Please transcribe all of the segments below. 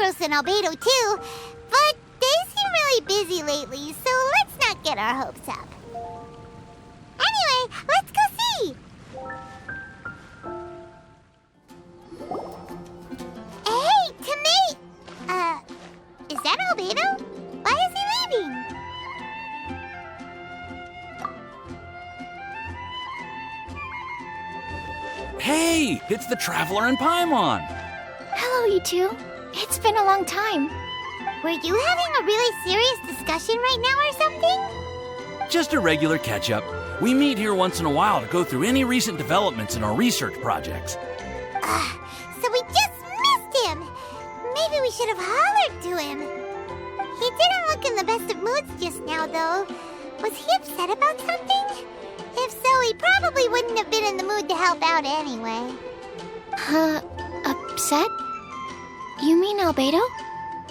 Sucrose and Albedo too, but they seem really busy lately, so let's not get our hopes up. Anyway, let's go see! Hey, Tomate! Is that Albedo? Why is he leaving? Hey, it's the Traveler and Paimon. Hello, you two. It's been a long time. Were you having a really serious discussion right now or something? Just a regular catch-up. We meet here once in a while to go through any recent developments in our research projects. So we just missed him. Maybe we should have hollered to him. He didn't look in the best of moods just now, though. Was he upset about something? If so, he probably wouldn't have been in the mood to help out anyway. Upset? You mean Albedo?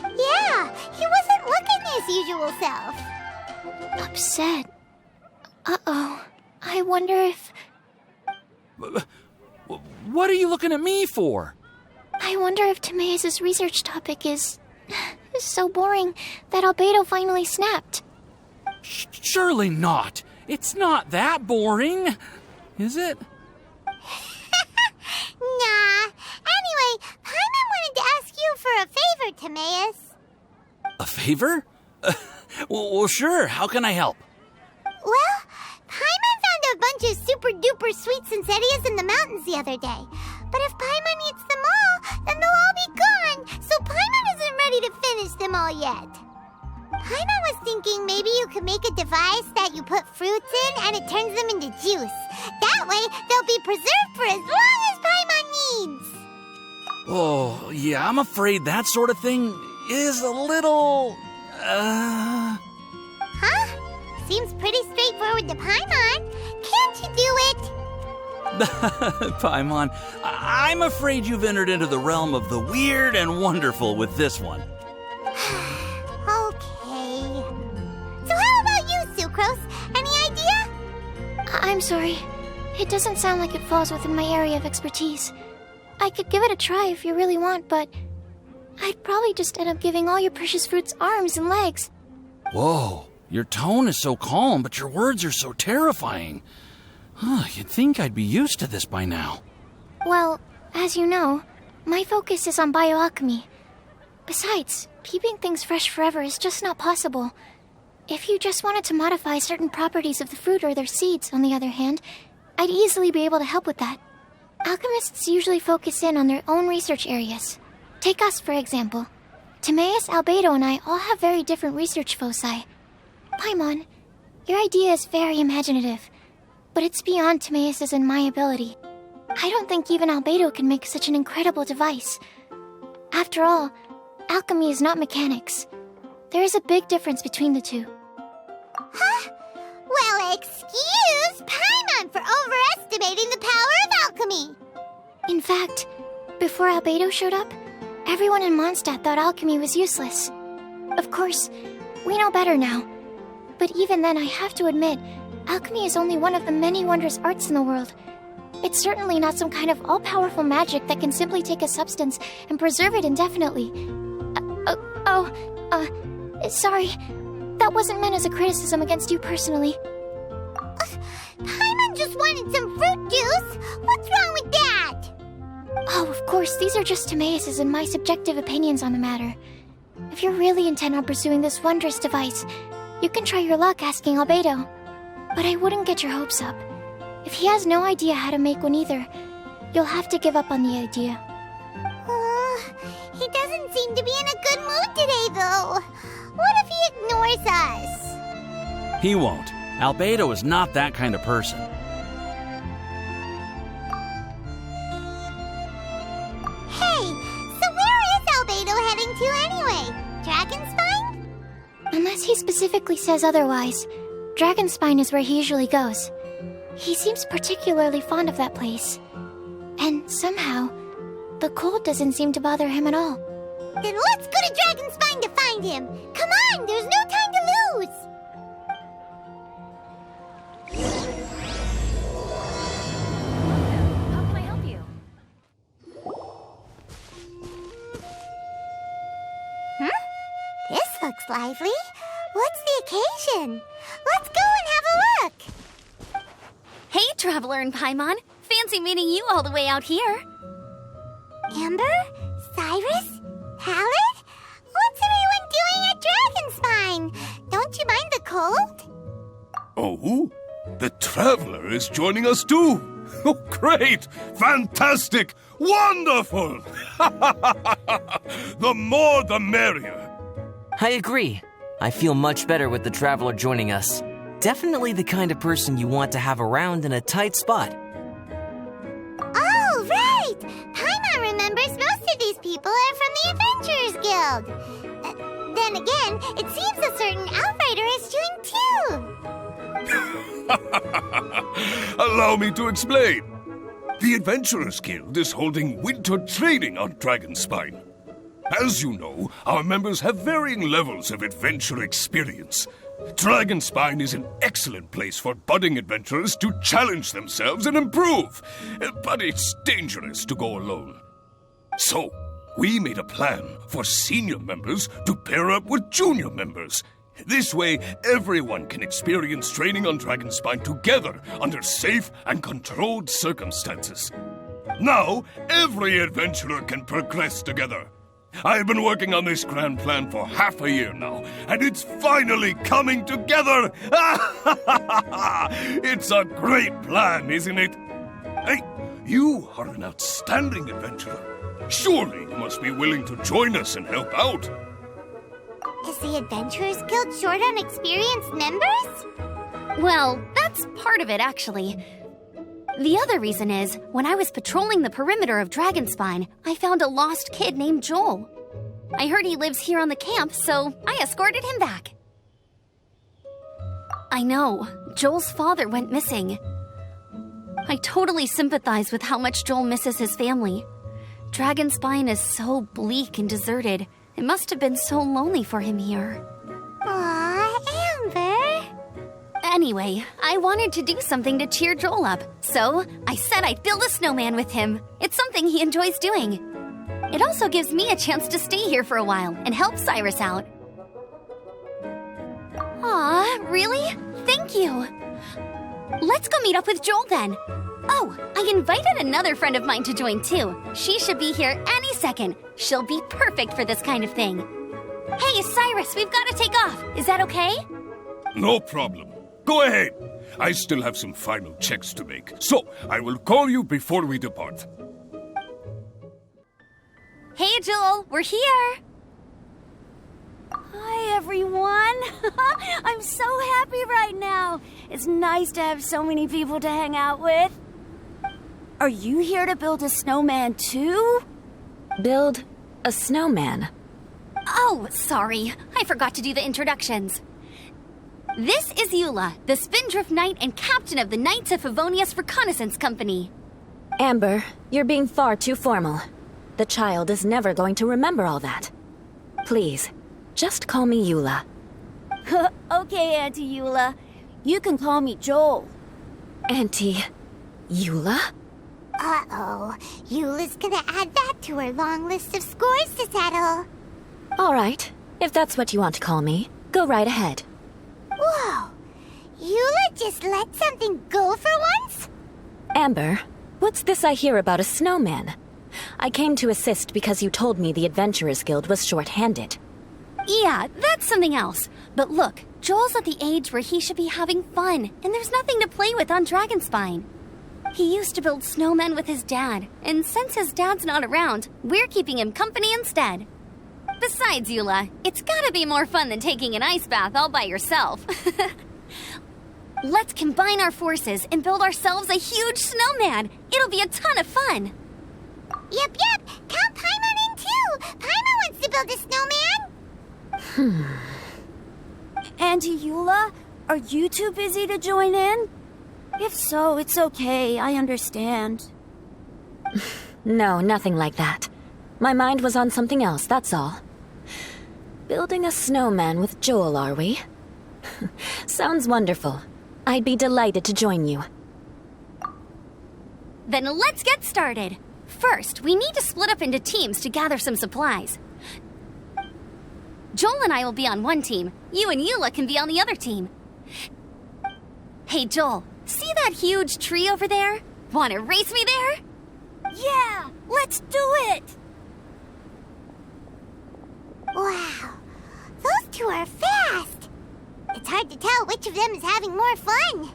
Yeah, he wasn't looking his usual self. Upset? Uh-oh. I wonder if... What are you looking at me for? I wonder if Timaeus' research topic is so boring that Albedo finally snapped. Surely not. It's not that boring, is it? Nah. Anyway, Paimon wanted to ask you for a favor, Timaeus. A favor? Well, sure. How can I help? Well, Paimon found a bunch of super-duper sweet Sincerias in the mountains the other day. But if Paimon eats them all, then they'll all be gone, so Paimon isn't ready to finish them all yet. Paimon was thinking maybe you could make a device that you put fruits in and it turns them into juice. That way, they'll be preserved for as long as Paimon needs. Oh, yeah, I'm afraid that sort of thing is a little... Huh? Seems pretty straightforward to Paimon. Can't you do it? Paimon, I'm afraid you've entered into the realm of the weird and wonderful with this one. Okay. So how about you, Sucrose? Any idea? I'm sorry. It doesn't sound like it falls within my area of expertise. I could give it a try if you really want, but I'd probably just end up giving all your precious fruits arms and legs. Whoa, your tone is so calm, but your words are so terrifying. You'd think I'd be used to this by now. Well, as you know, my focus is on bioalchemy. Besides, keeping things fresh forever is just not possible. If you just wanted to modify certain properties of the fruit or their seeds, on the other hand, I'd easily be able to help with that. Alchemists usually focus in on their own research areas. Take us, for example. Timaeus, Albedo, and I all have very different research foci. Paimon, your idea is very imaginative, but it's beyond Timaeus' and my ability. I don't think even Albedo can make such an incredible device. After all, alchemy is not mechanics. There is a big difference between the two. Huh? Well, excuse Paimon for overestimating the power of alchemy. In fact, before Albedo showed up, everyone in Mondstadt thought alchemy was useless. Of course, we know better now. But even then, I have to admit, alchemy is only one of the many wondrous arts in the world. It's certainly not some kind of all-powerful magic that can simply take a substance and preserve it indefinitely. Sorry. That wasn't meant as a criticism against you personally. Paimon just wanted some fruit juice. What's wrong with that? Oh, of course, these are just Timaeus' and my subjective opinions on the matter. If you're really intent on pursuing this wondrous device, you can try your luck asking Albedo. But I wouldn't get your hopes up. If he has no idea how to make one either, you'll have to give up on the idea. He doesn't seem to be in a good mood today, though. What if he ignores us? He won't. Albedo is not that kind of person. Hey, so where is Albedo heading to anyway? Dragonspine? Unless he specifically says otherwise, Dragonspine is where he usually goes. He seems particularly fond of that place. And somehow, the cold doesn't seem to bother him at all. Then let's go to Dragonspine to find him. Come on, there's no time to lose. How can I help you? lively. What's the occasion? Let's go and have a look. Hey, Traveler and Paimon. Fancy meeting you all the way out here. Amber? Cyrus? Halid? What's everyone doing at Dragonspine? Don't you mind the cold? Oh, the Traveler is joining us too. Oh, great! Fantastic! Wonderful! The more the merrier. I agree. I feel much better with the Traveler joining us. Definitely the kind of person you want to have around in a tight spot. Oh, right! Paimon remembers most of these people are from the Adventurers Guild. Then again, it seems a certain outrider is doing too. Allow me to explain. The Adventurers Guild is holding winter training on Dragonspine. As you know, our members have varying levels of adventure experience. Dragonspine is an excellent place for budding adventurers to challenge themselves and improve, but it's dangerous to go alone. So, we made a plan for senior members to pair up with junior members. This way, everyone can experience training on Dragonspine together under safe and controlled circumstances. Now, every adventurer can progress together. I've been working on this grand plan for half a year now, and it's finally coming together! It's a great plan, isn't it? Hey, you are an outstanding adventurer. Surely you must be willing to join us and help out. Is the Adventurers Guild short on experienced members? Well, that's part of it, actually. The other reason is, when I was patrolling the perimeter of Dragonspine, I found a lost kid named Joel. I heard he lives here on the camp, so I escorted him back. I know, Joel's father went missing. I totally sympathize with how much Joel misses his family. Dragonspine is so bleak and deserted. It must have been so lonely for him here. Aw, Amber. Anyway, I wanted to do something to cheer Joel up, so I said I'd build a snowman with him. It's something he enjoys doing. It also gives me a chance to stay here for a while and help Cyrus out. Aw, really? Thank you. Let's go meet up with Joel then. Oh, I invited another friend of mine to join too. She should be here any second. She'll be perfect for this kind of thing. Hey, Cyrus, we've got to take off. Is that okay? No problem. Go ahead. I still have some final checks to make, so I will call you before we depart. Hey, Joel, we're here. Hi, everyone. I'm so happy right now. It's nice to have so many people to hang out with. Are you here to build a snowman too? Build a snowman? Oh, sorry. I forgot to do the introductions. This is Eula, the Spindrift Knight and captain of the Knights of Favonius Reconnaissance Company. Amber, you're being far too formal. The child is never going to remember all that. Please, just call me Eula. Okay, Auntie Eula. You can call me Joel. Auntie Eula? Uh-oh. Eula's gonna add that to her long list of scores to settle. All right, if that's what you want to call me, go right ahead. Whoa. Eula just let something go for once? Amber, what's this I hear about a snowman? I came to assist because you told me the Adventurers Guild was short-handed. Yeah, that's something else. But look, Joel's at the age where he should be having fun, and there's nothing to play with on Dragonspine. He used to build snowmen with his dad, and since his dad's not around, we're keeping him company instead. Besides, Eula, it's gotta be more fun than taking an ice bath all by yourself. Let's combine our forces and build ourselves a huge snowman. It'll be a ton of fun. Yep. Count Paimon in too. Paimon wants to build a snowman. Auntie Eula, are you too busy to join in? If so, it's okay. I understand. No, nothing like that. My mind was on something else, that's all. Building a snowman with Joel, are we? Sounds wonderful. I'd be delighted to join you. Then let's get started. First, we need to split up into teams to gather some supplies. Joel and I will be on one team. You and Eula can be on the other team. Hey, Joel, see that huge tree over there? Want to race me there? Yeah, let's do it! Wow, those two are fast. It's hard to tell which of them is having more fun.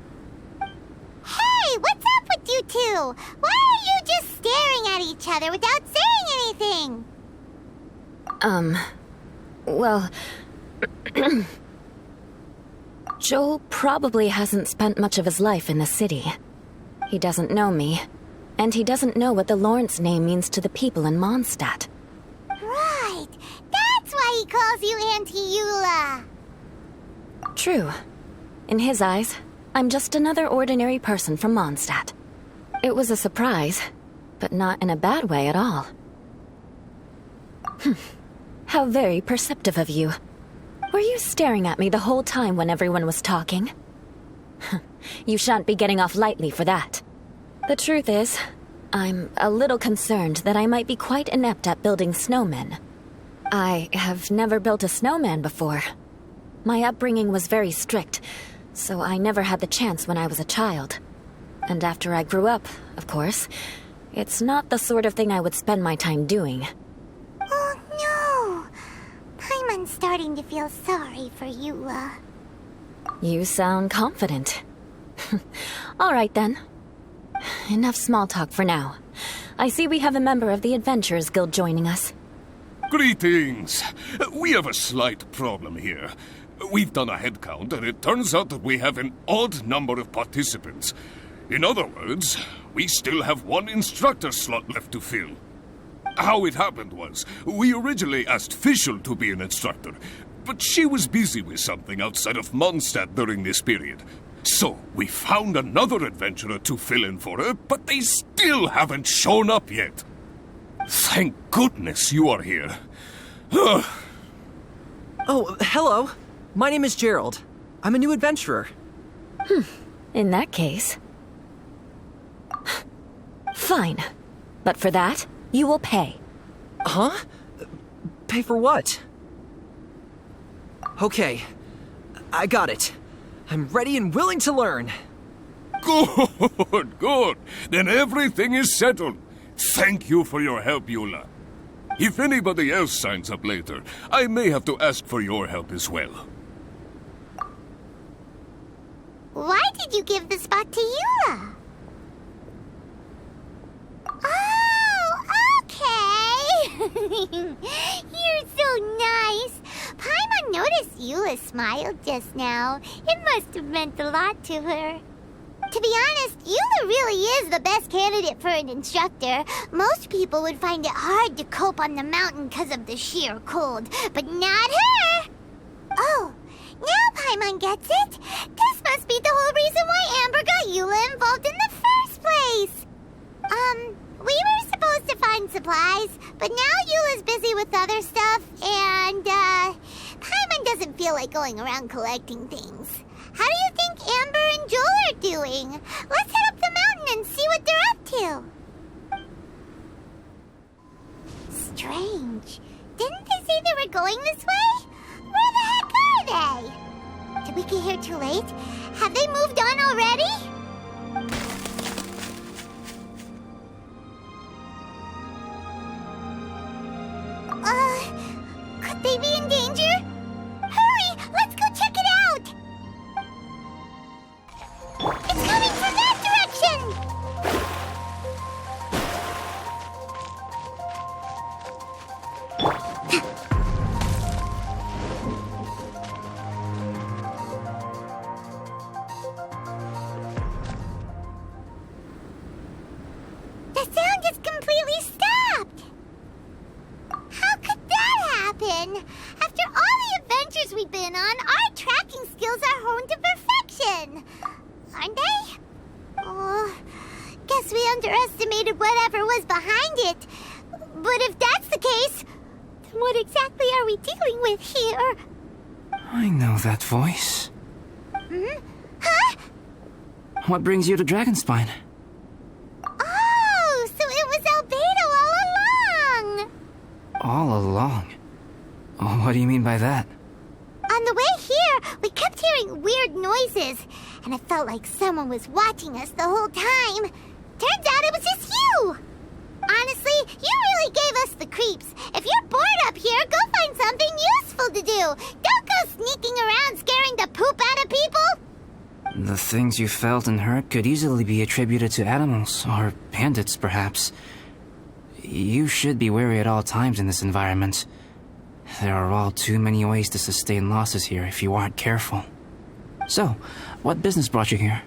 Hey, what's up with you two? Why are you just staring at each other without saying anything? Well... Joel probably hasn't spent much of his life in the city. He doesn't know me, and he doesn't know what the Lawrence name means to the people in Mondstadt. Right, that's why he calls you Auntie Eula. True. In his eyes, I'm just another ordinary person from Mondstadt. It was a surprise, but not in a bad way at all. How very perceptive of you. Were you staring at me the whole time when everyone was talking? You shan't be getting off lightly for that. The truth is, I'm a little concerned that I might be quite inept at building snowmen. I have never built a snowman before. My upbringing was very strict, so I never had the chance when I was a child. And after I grew up, of course, it's not the sort of thing I would spend my time doing. Oh no! Paimon's starting to feel sorry for Eula. You sound confident. All right then. Enough small talk for now. I see we have a member of the Adventurers Guild joining us. Greetings. We have a slight problem here. We've done a head count, and it turns out that we have an odd number of participants. In other words, we still have one instructor slot left to fill. How it happened was, we originally asked Fischl to be an instructor, but she was busy with something outside of Mondstadt during this period. So, we found another adventurer to fill in for her, but they still haven't shown up yet. Thank goodness you are here. Oh, hello. My name is Gerald. I'm a new adventurer. In that case... Fine. But for that, you will pay. Huh? Pay for what? Okay. I got it. I'm ready and willing to learn. Good, good. Then everything is settled. Thank you for your help, Eula. If anybody else signs up later, I may have to ask for your help as well. Why did you give the spot to Eula? Oh, okay. You're so nice. Paimon noticed Eula smiled just now. It must have meant a lot to her. To be honest, Eula really is the best candidate for an instructor. Most people would find it hard to cope on the mountain because of the sheer cold, but not her! Oh, now Paimon gets it. This must be the whole reason why Amber got Eula involved in the first place. We were supposed to find supplies, but now Eula's busy with other stuff, and, Paimon doesn't feel like going around collecting things. How do you think Amber and Joel are doing? Let's head up the mountain and see what they're up to. Strange. Didn't they say they were going this way? Where the heck are they? Did we get here too late? Have they moved on already? Could they be in danger? Hurry! Let's go check it out! It's coming from that direction! The sound just completely stopped! How could that happen? After all the adventures we've been on, our tracking skills are honed to perfection. Aren't they? Oh, guess we underestimated whatever was behind it. But if that's the case, then what exactly are we dealing with here? I know that voice. Huh? What brings you to Dragonspine? Oh, so it was Albedo all along. All along. What do you mean by that? On the way here, we kept hearing weird noises, and it felt like someone was watching us the whole time. Turns out it was just you! Honestly, you really gave us the creeps. If you're bored up here, go find something useful to do. Don't go sneaking around scaring the poop out of people. The things you felt and heard could easily be attributed to animals, or bandits, perhaps. You should be wary at all times in this environment. There are all too many ways to sustain losses here if you aren't careful. So, what business brought you here?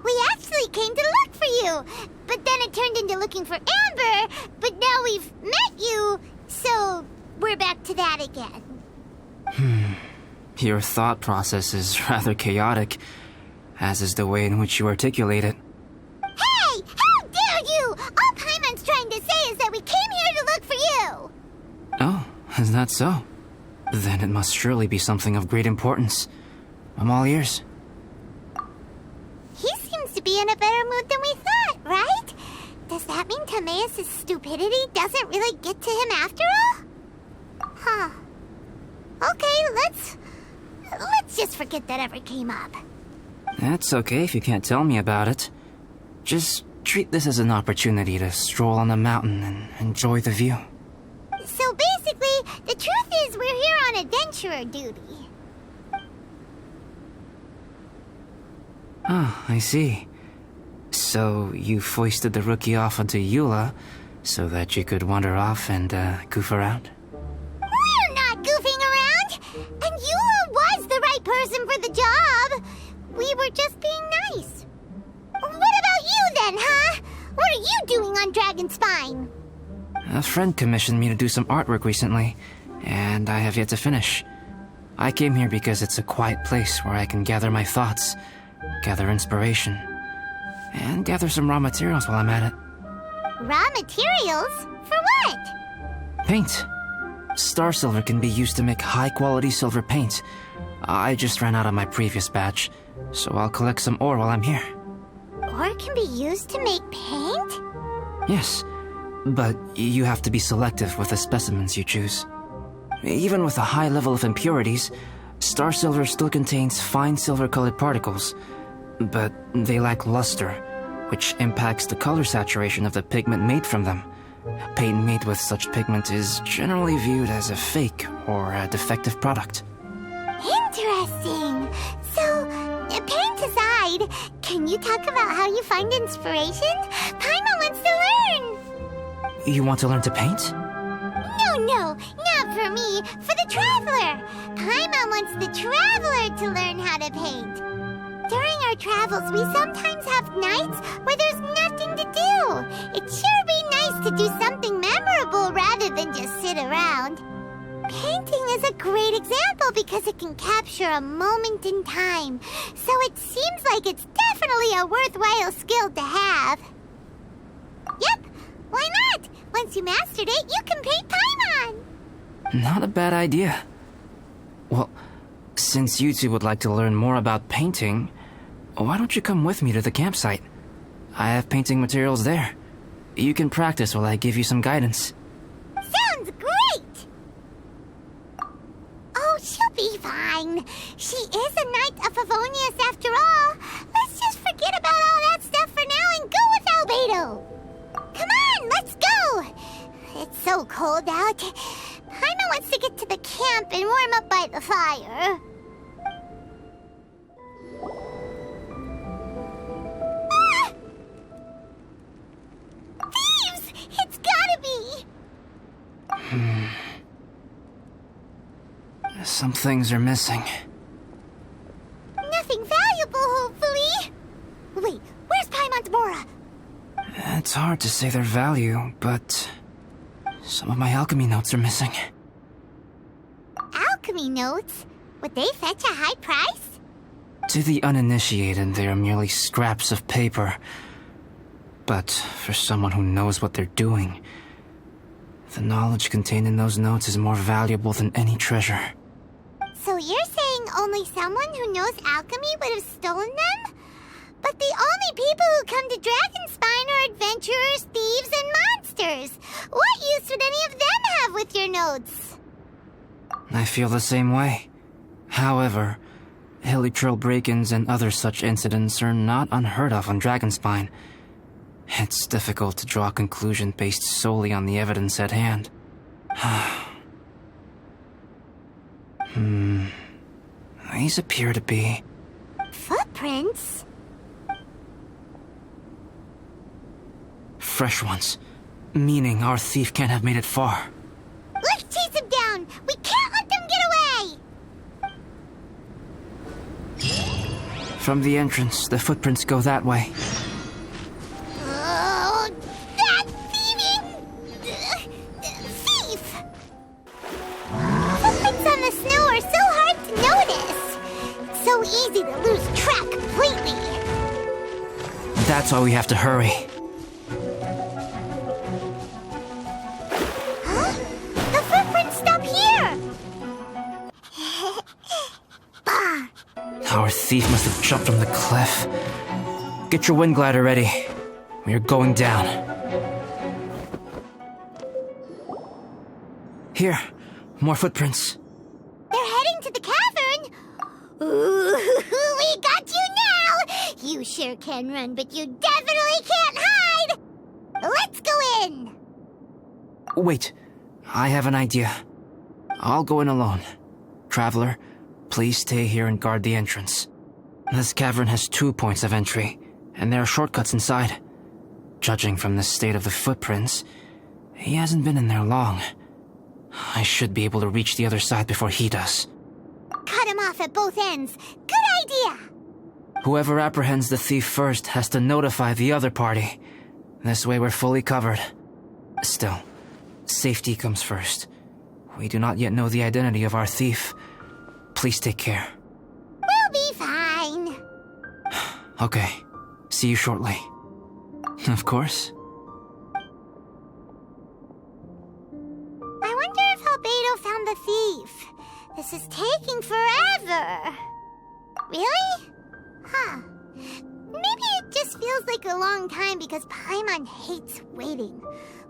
We actually came to look for you, but then it turned into looking for Amber, but now we've met you, so we're back to that again. Your thought process is rather chaotic, as is the way in which you articulate it. Hey! How dare you! All Paimon's trying to say is that we came here to look for you! Oh, is that so? Then it must surely be something of great importance. I'm all ears. He seems to be in a better mood than we thought, right? Does that mean Timaeus' stupidity doesn't really get to him after all? Huh. Okay, let's just forget that ever came up. That's okay if you can't tell me about it. Just treat this as an opportunity to stroll on the mountain and enjoy the view. So basically, the truth is we're here on adventurer duty. Ah, I see. So you foisted the rookie off onto Eula so that you could wander off and goof around? We're not goofing around! And Eula was the right person for the job! We were just being nice. What about you then, huh? What are you doing on Dragonspine? A friend commissioned me to do some artwork recently, and I have yet to finish. I came here because it's a quiet place where I can gather my thoughts, gather inspiration, and gather some raw materials while I'm at it. Raw materials? For what? Paint. Star silver can be used to make high-quality silver paint. I just ran out of my previous batch, so I'll collect some ore while I'm here. Ore can be used to make paint? Yes, but you have to be selective with the specimens you choose. Even with a high level of impurities, star silver still contains fine silver-colored particles, but they lack luster, which impacts the color saturation of the pigment made from them. Paint made with such pigment is generally viewed as a fake or a defective product. Interesting. So, paint aside, can you talk about how you find inspiration? Paimon wants to learn. You want to learn to paint? No, not for me. For the traveler. Paimon wants the traveler to learn how to paint. During our travels, we sometimes have nights where there's nothing to do. It'd sure be nice to do something memorable rather than just sit around. Painting is a great example because it can capture a moment in time. So it seems like it's definitely a worthwhile skill to have. Yep, why not? Once you mastered it, you can paint Paimon. Not a bad idea. Well, since you two would like to learn more about painting, why don't you come with me to the campsite? I have painting materials there. You can practice while I give you some guidance. Sounds great! Oh, she'll be fine. She is a Knight of Favonius after all. Let's just forget about all that stuff for now and go with Albedo. Come on, let's go! It's so cold out. Paimon wants to get to the camp and warm up by the fire. Ah! Thieves! It's gotta be! Some things are missing. Nothing valuable, hopefully. Wait, where's Paimon's Mora? It's hard to say their value, but some of my alchemy notes are missing. Alchemy notes? Would they fetch a high price? To the uninitiated, they are merely scraps of paper. But for someone who knows what they're doing, the knowledge contained in those notes is more valuable than any treasure. So you're saying only someone who knows alchemy would have stolen them? But the only people who come to Dragonspine are adventurers, thieves, and monsters. What use would any of them have with your notes? I feel the same way. However, hilly trail break-ins and other such incidents are not unheard of on Dragonspine. It's difficult to draw a conclusion based solely on the evidence at hand. These appear to be... Footprints? fresh ones. Meaning our thief can't have made it far. Let's chase him down! We can't let them get away! From the entrance, the footprints go that way. Oh, that thieving... thief! Footprints on the snow are so hard to notice. It's so easy to lose track completely. That's why we have to hurry. Huh? The footprints stop here! Bah! Our thief must have jumped from the cliff. Get your wind glider ready. We are going down. Here, more footprints. They're heading to the cavern! Ooh, we got you now! You sure can run, but you definitely can't hide! Let's go in! Wait, I have an idea. I'll go in alone. Traveler, please stay here and guard the entrance. This cavern has 2 points of entry, and there are shortcuts inside. Judging from the state of the footprints, he hasn't been in there long. I should be able to reach the other side before he does. Cut him off at both ends. Good idea! Whoever apprehends the thief first has to notify the other party. This way we're fully covered. Still, safety comes first. We do not yet know the identity of our thief. Please take care. We'll be fine. Okay, see you shortly. Of course. I wonder if Albedo found the thief. This is taking forever. Really? Huh. Maybe it just feels like a long time because Paimon hates waiting.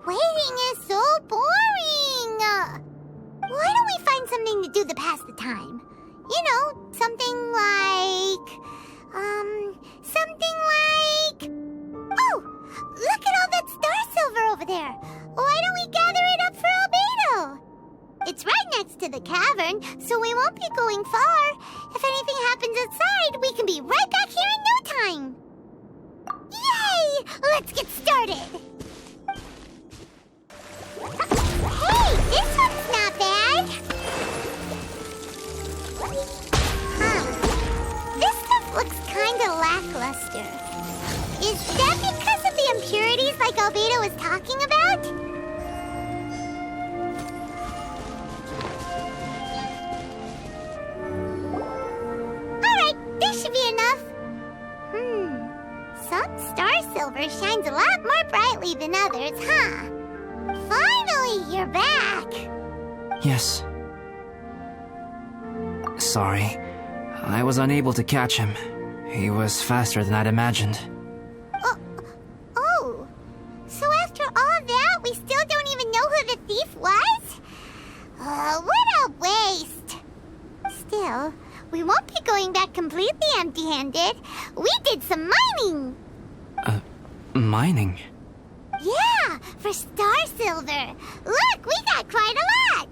Waiting is so boring. Why don't we find something to do to pass the time? You know, something like... Oh! Look at all that star silver over there! Why don't we gather it up for Albedo? It's right next to the cavern, so we won't be going far. If anything happens outside, we can be right back here in no time. Yay! Let's get started! Hey, this one's not bad! Huh. This stuff looks kinda lackluster. Is that because of the impurities like Albedo was talking about? Alright, this should be enough. Some star silver shines a lot more brightly than others, huh? Finally, you're back! Yes. Sorry. I was unable to catch him. He was faster than I'd imagined. Oh, so after all that, we still don't even know who the thief was? What a waste! Still, we won't be going back completely empty-handed. We did some mining! Mining? Yeah, for star silver. Look, we got quite a lot!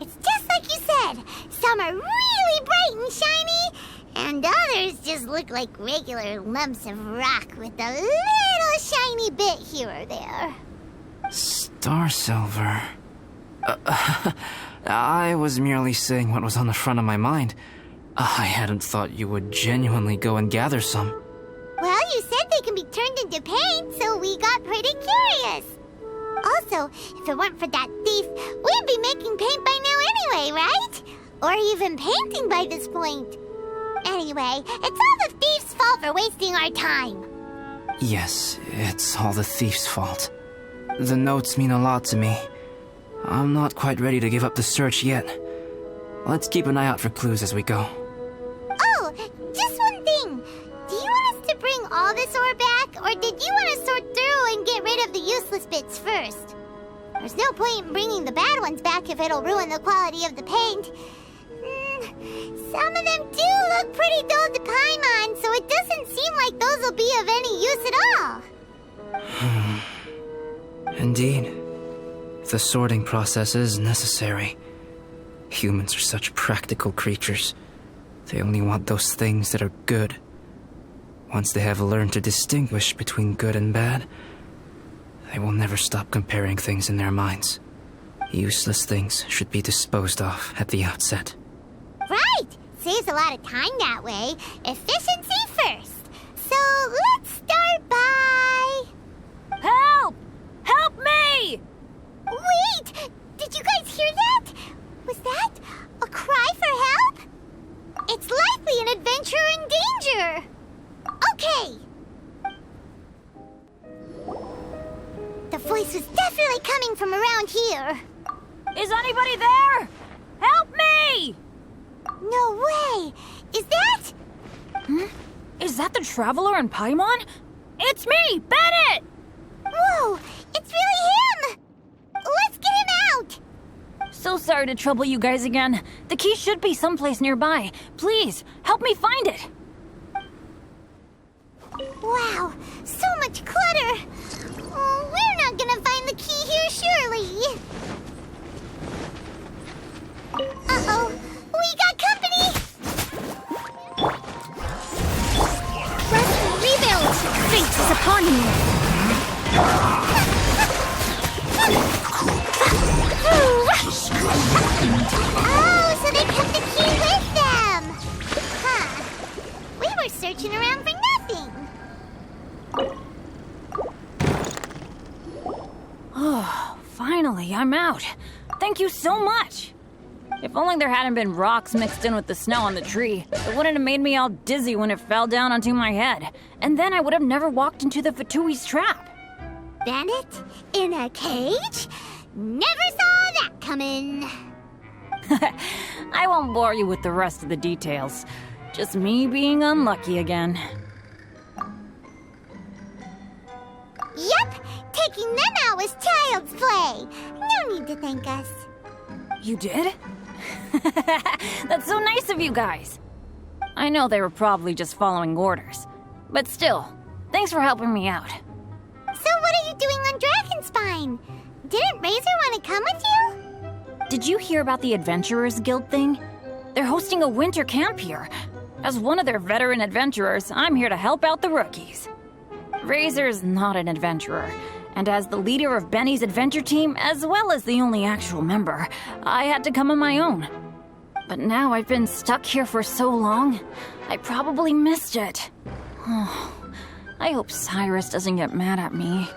It's just like you said. Some are really bright and shiny, and others just look like regular lumps of rock with a little shiny bit here or there. Star silver. I was merely saying what was on the front of my mind. I hadn't thought you would genuinely go and gather some. Well, you said they can be turned into paint, so we got pretty curious. Also, if it weren't for that thief, we'd be making paint by now anyway, right? Or even painting by this point. Anyway, it's all the thief's fault for wasting our time. Yes, it's all the thief's fault. The notes mean a lot to me. I'm not quite ready to give up the search yet. Let's keep an eye out for clues as we go. Oh, just one thing. Do you want us to bring all this ore back, or did you want to sort through and get rid of the useless bits first? There's no point in bringing the bad ones back if it'll ruin the quality of the paint. Some of them do look pretty dull to Paimon, so it doesn't seem like those will be of any use at all. Indeed. The sorting process is necessary. Humans are such practical creatures. They only want those things that are good. Once they have learned to distinguish between good and bad, they will never stop comparing things in their minds. Useless things should be disposed of at the outset. Right! Saves a lot of time that way. Efficiency first. So let's start by... Help! Help me! Wait! Did you guys hear that? Was that a cry for help? It's likely an adventurer in danger. Okay. The voice was definitely coming from around here. Is anybody there? Help me! No way! Is that... Is that the Traveler in Paimon? It's me, Bennett! Whoa! It's really him! Let's get him out! So sorry to trouble you guys again. The key should be someplace nearby. Please, help me find it. Wow, so much clutter! Oh, we're not gonna find the key here, surely! Uh-oh, we got company! Rest and rebuild! Fate is upon you! Oh, so they kept the key with them! Huh. We were searching around for nothing. Oh, finally, I'm out. Thank you so much. If only there hadn't been rocks mixed in with the snow on the tree, it wouldn't have made me all dizzy when it fell down onto my head. And then I would have never walked into the Fatui's trap. Bandit? In a cage? Never saw that coming. I won't bore you with the rest of the details. Just me being unlucky again. Yep, taking them out was child's play. No need to thank us. You did? That's so nice of you guys. I know they were probably just following orders. But still, thanks for helping me out. So what are you doing on Dragonspine? Didn't Razor want to come with you? Did you hear about the Adventurers Guild thing? They're hosting a winter camp here. As one of their veteran adventurers, I'm here to help out the rookies. Razor's not an adventurer, and as the leader of Benny's adventure team, as well as the only actual member, I had to come on my own. But now I've been stuck here for so long, I probably missed it. Oh, I hope Cyrus doesn't get mad at me.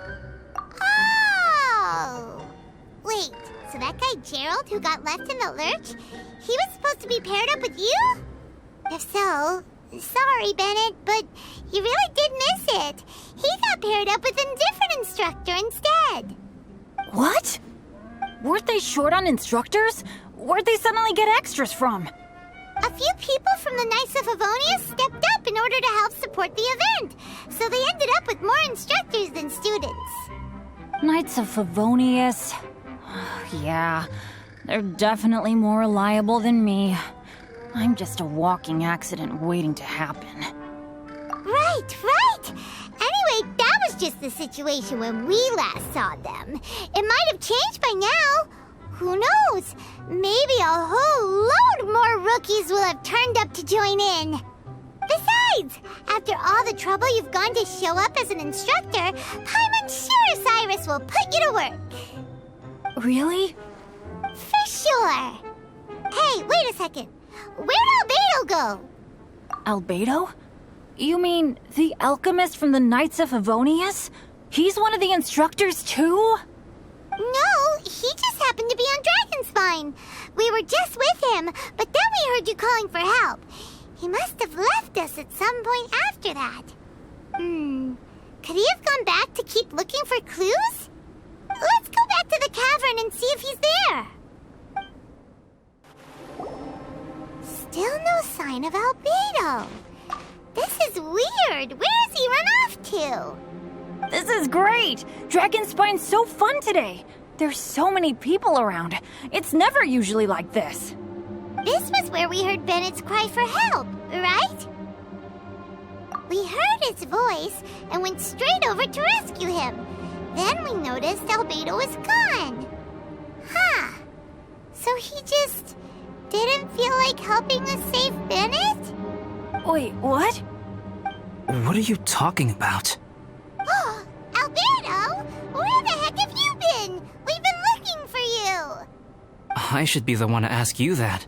Oh! Wait, so that guy Gerald who got left in the lurch, he was supposed to be paired up with you? If so, sorry, Bennett, but you really did miss it. He got paired up with a different instructor instead. What? Weren't they short on instructors? Where'd they suddenly get extras from? A few people from the Knights of Favonius stepped up in order to help support the event, so they ended up with more instructors than students. Knights of Favonius? Yeah, they're definitely more reliable than me. I'm just a walking accident waiting to happen. Right. Anyway, that was just the situation when we last saw them. It might have changed by now. Who knows? Maybe a whole load more rookies will have turned up to join in. Besides, after all the trouble you've gone to show up as an instructor, I'm sure Cyrus will put you to work. Really? For sure. Hey, wait a second. Where'd Albedo go? Albedo? You mean the alchemist from the Knights of Favonius? He's one of the instructors too? No, he just happened to be on Dragonspine. We were just with him, but then we heard you calling for help. He must have left us at some point after that. Could he have gone back to keep looking for clues? Let's go back to the cavern and see if he's there. Still no sign of Albedo. This is weird. Where has he run off to? This is great! Dragonspine's so fun today! There's so many people around. It's never usually like this. This was where we heard Bennett's cry for help, right? We heard his voice and went straight over to rescue him. Then we noticed Albedo was gone. Huh. So he just didn't feel like helping us save Bennett? Wait, what? What are you talking about? Oh, Albedo! Where the heck have you been? We've been looking for you! I should be the one to ask you that.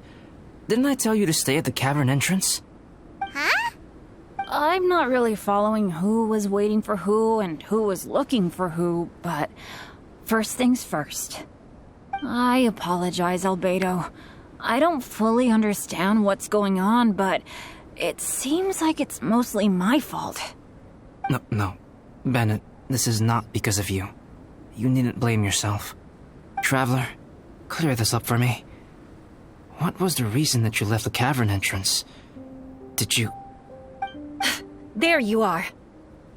Didn't I tell you to stay at the cavern entrance? Huh? I'm not really following who was waiting for who and who was looking for who, but first things first. I apologize, Albedo. I don't fully understand what's going on, but it seems like it's mostly my fault. No. Bennett, this is not because of you. You needn't blame yourself. Traveler, clear this up for me. What was the reason that you left the cavern entrance? Did you... There you are.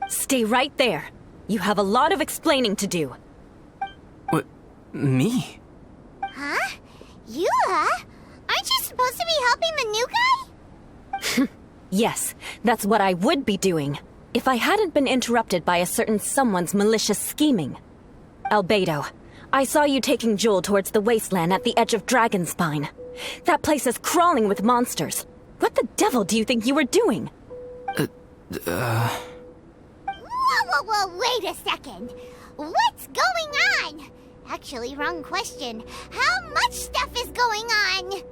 Stay right there. You have a lot of explaining to do. What? Me? Huh? Eula? Aren't you supposed to be helping the new guy? Yes, that's what I would be doing, if I hadn't been interrupted by a certain someone's malicious scheming. Albedo, I saw you taking Joel towards the wasteland at the edge of Dragonspine. That place is crawling with monsters. What the devil do you think you were doing? Whoa, wait a second. What's going on? Actually, wrong question. How much stuff is going on?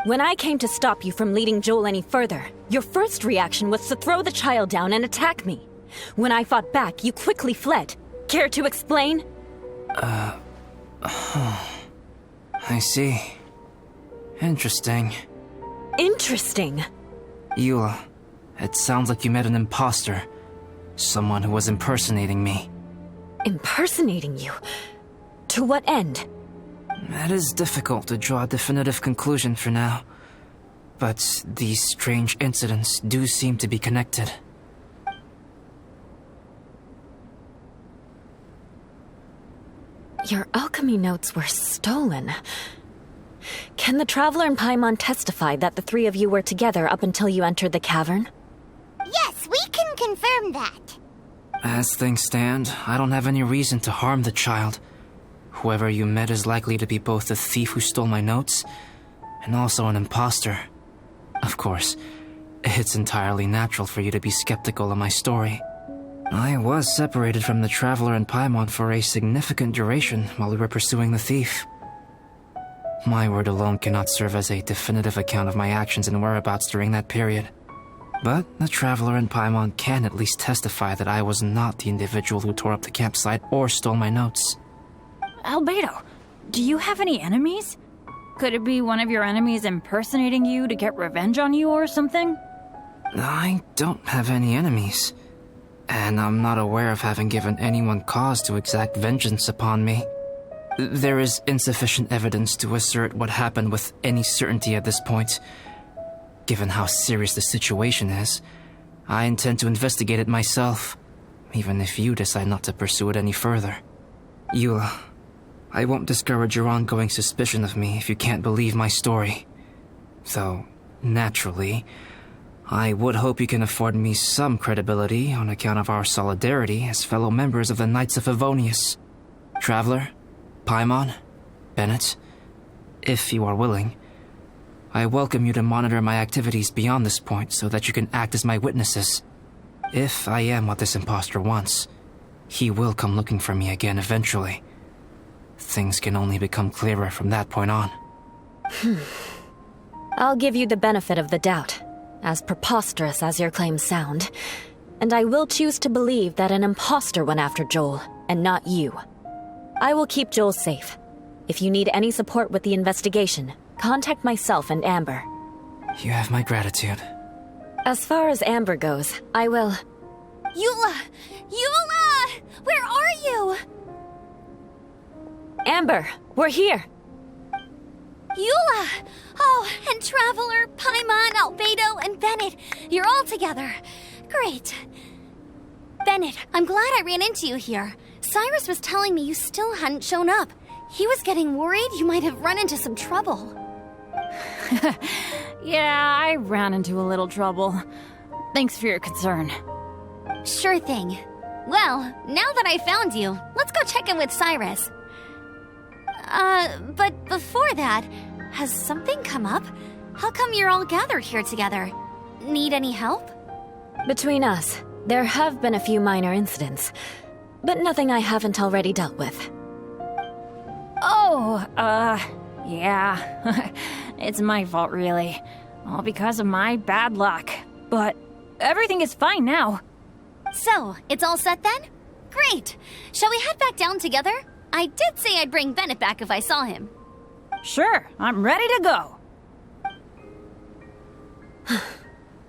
When I came to stop you from leading Joel any further, your first reaction was to throw the child down and attack me. When I fought back, you quickly fled. Care to explain? I see. Interesting. Interesting. Eula, it sounds like you met an imposter. Someone who was impersonating me. Impersonating you? To what end? It is difficult to draw a definitive conclusion for now. But these strange incidents do seem to be connected. Your alchemy notes were stolen. Can the Traveler and Paimon testify that the three of you were together up until you entered the cavern? Yes, we can confirm that. As things stand, I don't have any reason to harm the child. Whoever you met is likely to be both the thief who stole my notes and also an imposter. Of course, it's entirely natural for you to be skeptical of my story. I was separated from the Traveler and Paimon for a significant duration while we were pursuing the thief. My word alone cannot serve as a definitive account of my actions and whereabouts during that period. But the Traveler and Paimon can at least testify that I was not the individual who tore up the campsite or stole my notes. Albedo, do you have any enemies? Could it be one of your enemies impersonating you to get revenge on you or something? I don't have any enemies. And I'm not aware of having given anyone cause to exact vengeance upon me. There is insufficient evidence to assert what happened with any certainty at this point. Given how serious the situation is, I intend to investigate it myself, even if you decide not to pursue it any further. Eula, I won't discourage your ongoing suspicion of me if you can't believe my story. Though, naturally, I would hope you can afford me some credibility on account of our solidarity as fellow members of the Knights of Favonius. Traveler, Paimon, Bennett, if you are willing, I welcome you to monitor my activities beyond this point so that you can act as my witnesses. If I am what this imposter wants, he will come looking for me again eventually. Things can only become clearer from that point on. I'll give you the benefit of the doubt, as preposterous as your claims sound. And I will choose to believe that an imposter went after Joel, and not you. I will keep Joel safe. If you need any support with the investigation, contact myself and Amber. You have my gratitude. As far as Amber goes, I will... Eula! Eula! Where are you? Amber, we're here! Eula! Oh, and Traveler, Paimon, Albedo, and Bennett. You're all together. Great. Bennett, I'm glad I ran into you here. Cyrus was telling me you still hadn't shown up. He was getting worried you might have run into some trouble. Yeah, I ran into a little trouble. Thanks for your concern. Sure thing. Well, now that I found you, let's go check in with Cyrus. But before that, has something come up? How come you're all gathered here together? Need any help? Between us, there have been a few minor incidents, but nothing I haven't already dealt with. Oh, yeah. It's my fault, really. All because of my bad luck. But everything is fine now. So, it's all set then? Great! Shall we head back down together? I did say I'd bring Bennett back if I saw him. Sure, I'm ready to go.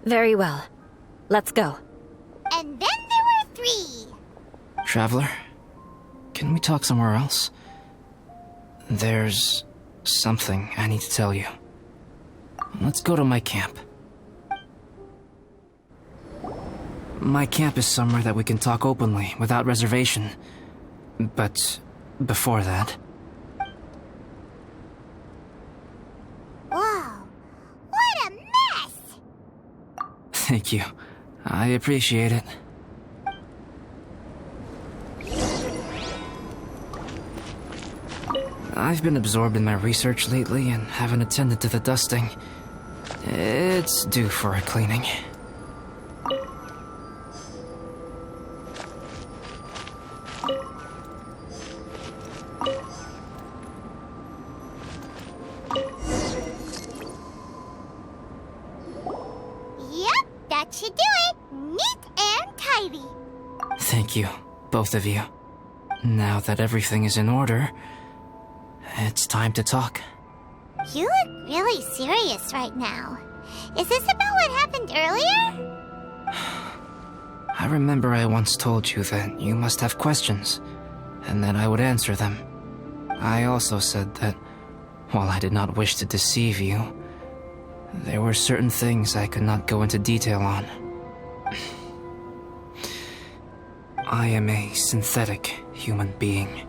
Very well. Let's go. And then there were 3. Traveler, can we talk somewhere else? There's something I need to tell you. Let's go to my camp. My camp is somewhere that we can talk openly, without reservation. But before that... Whoa, what a mess! Thank you. I appreciate it. I've been absorbed in my research lately and haven't attended to the dusting. It's due for a cleaning. Yep, that should do it. Neat and tidy. Thank you, both of you. Now that everything is in order, it's time to talk. You look really serious right now. Is this about what happened earlier? I remember I once told you that you must have questions, and that I would answer them. I also said that, while I did not wish to deceive you, there were certain things I could not go into detail on. I am a synthetic human being.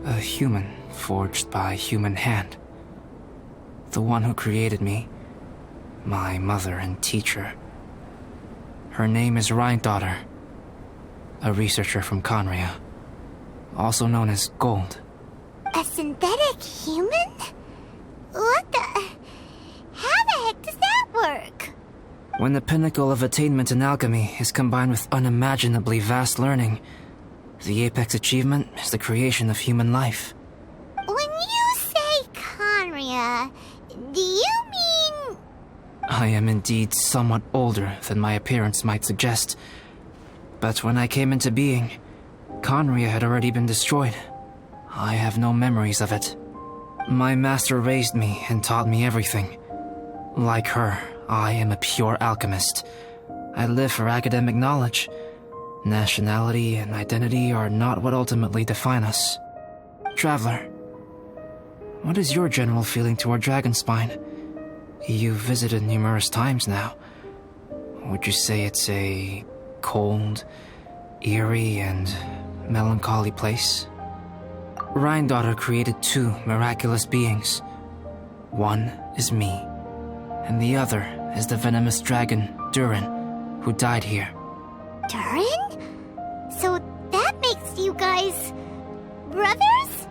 A human forged by human hand. The one who created me, my mother and teacher. Her name is Rhine-daughter, a researcher from Conria, also known as Gold. A synthetic human? What the... How the heck does that work? When the pinnacle of attainment in alchemy is combined with unimaginably vast learning, the apex achievement is the creation of human life. When you say Conria, do you mean... I am indeed somewhat older than my appearance might suggest. But when I came into being, Conria had already been destroyed. I have no memories of it. My master raised me and taught me everything. Like her, I am a pure alchemist. I live for academic knowledge. Nationality and identity are not what ultimately define us. Traveler, what is your general feeling toward Dragonspine? You've visited numerous times now. Would you say it's a cold, eerie, and melancholy place? Rhine-daughter created 2 miraculous beings. One is me, and the other is the venomous dragon, Durin, who died here. Durin? So that makes you guys... brothers?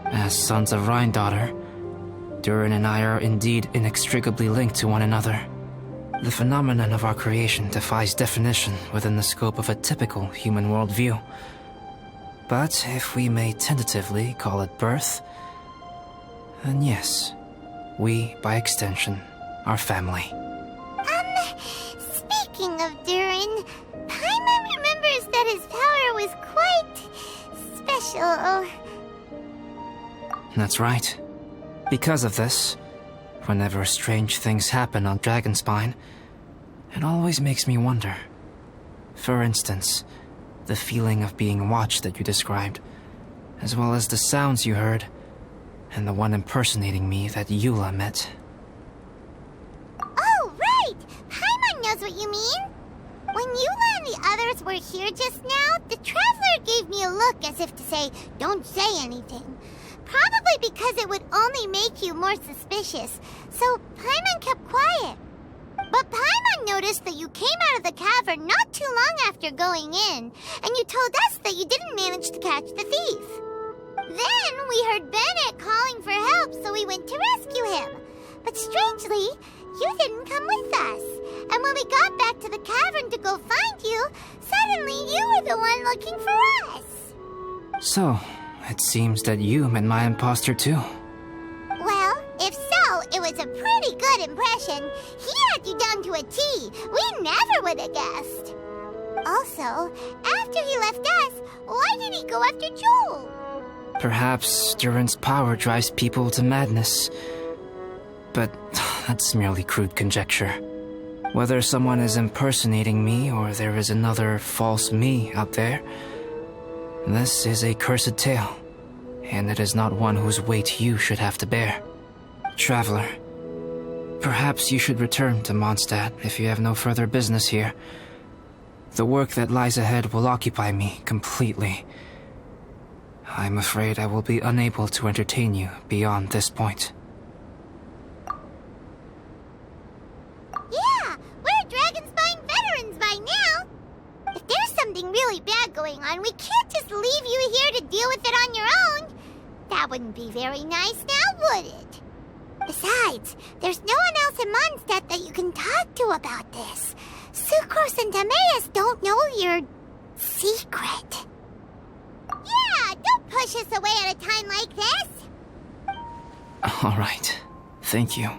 As sons of Rhine-daughter, Durin and I are indeed inextricably linked to one another. The phenomenon of our creation defies definition within the scope of a typical human worldview. But if we may tentatively call it birth, then yes, we, by extension, are family. Speaking of Durin, Paimon remembers that his power was quite... special. That's right. Because of this, whenever strange things happen on Dragonspine, it always makes me wonder. For instance, the feeling of being watched that you described, as well as the sounds you heard, and the one impersonating me that Eula met. Oh, right! Paimon knows what you mean. When Eula and the others were here just now, the Traveler gave me a look as if to say, don't say anything. Probably because it would only make you more suspicious, so Paimon kept quiet. But Paimon noticed that you came out of the cavern not too long after going in, and you told us that you didn't manage to catch the thief. Then we heard Bennett calling for help, so we went to rescue him. But strangely, you didn't come with us. And when we got back to the cavern to go find you, suddenly you were the one looking for us. So, it seems that you met my imposter too. Well, if so, it was a pretty good impression. He had you down to a T. We never would have guessed. Also, after he left us, why did he go after Joel? Perhaps Duran's power drives people to madness. But that's merely crude conjecture. Whether someone is impersonating me or there is another false me out there, this is a cursed tale, and it is not one whose weight you should have to bear. Traveler, perhaps you should return to Mondstadt if you have no further business here. The work that lies ahead will occupy me completely. I'm afraid I will be unable to entertain you beyond this point. Yeah, we're Dragonspine veterans by now. If there's something really bad going on, we can't just leave you here to deal with it on your own. That wouldn't be very nice now, would it? Besides, there's no one else in Mondstadt that you can talk to about this. Sucrose and Timaeus don't know your secret. Yeah, don't push us away at a time like this. All right. Thank you.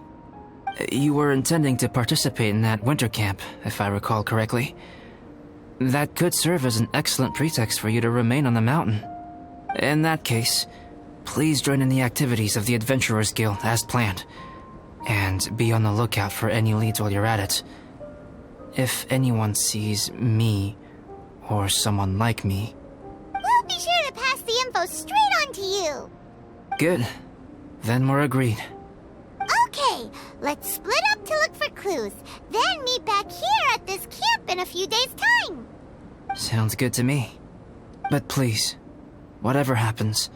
You were intending to participate in that winter camp, if I recall correctly. That could serve as an excellent pretext for you to remain on the mountain. In that case, please join in the activities of the Adventurers Guild as planned. And be on the lookout for any leads while you're at it. If anyone sees me, or someone like me... We'll be sure to pass the info straight on to you. Good. Then we're agreed. Okay, let's split up to look for clues, then meet back here at this camp in a few days' time. Sounds good to me. But please, whatever happens,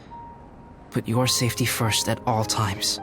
put your safety first at all times.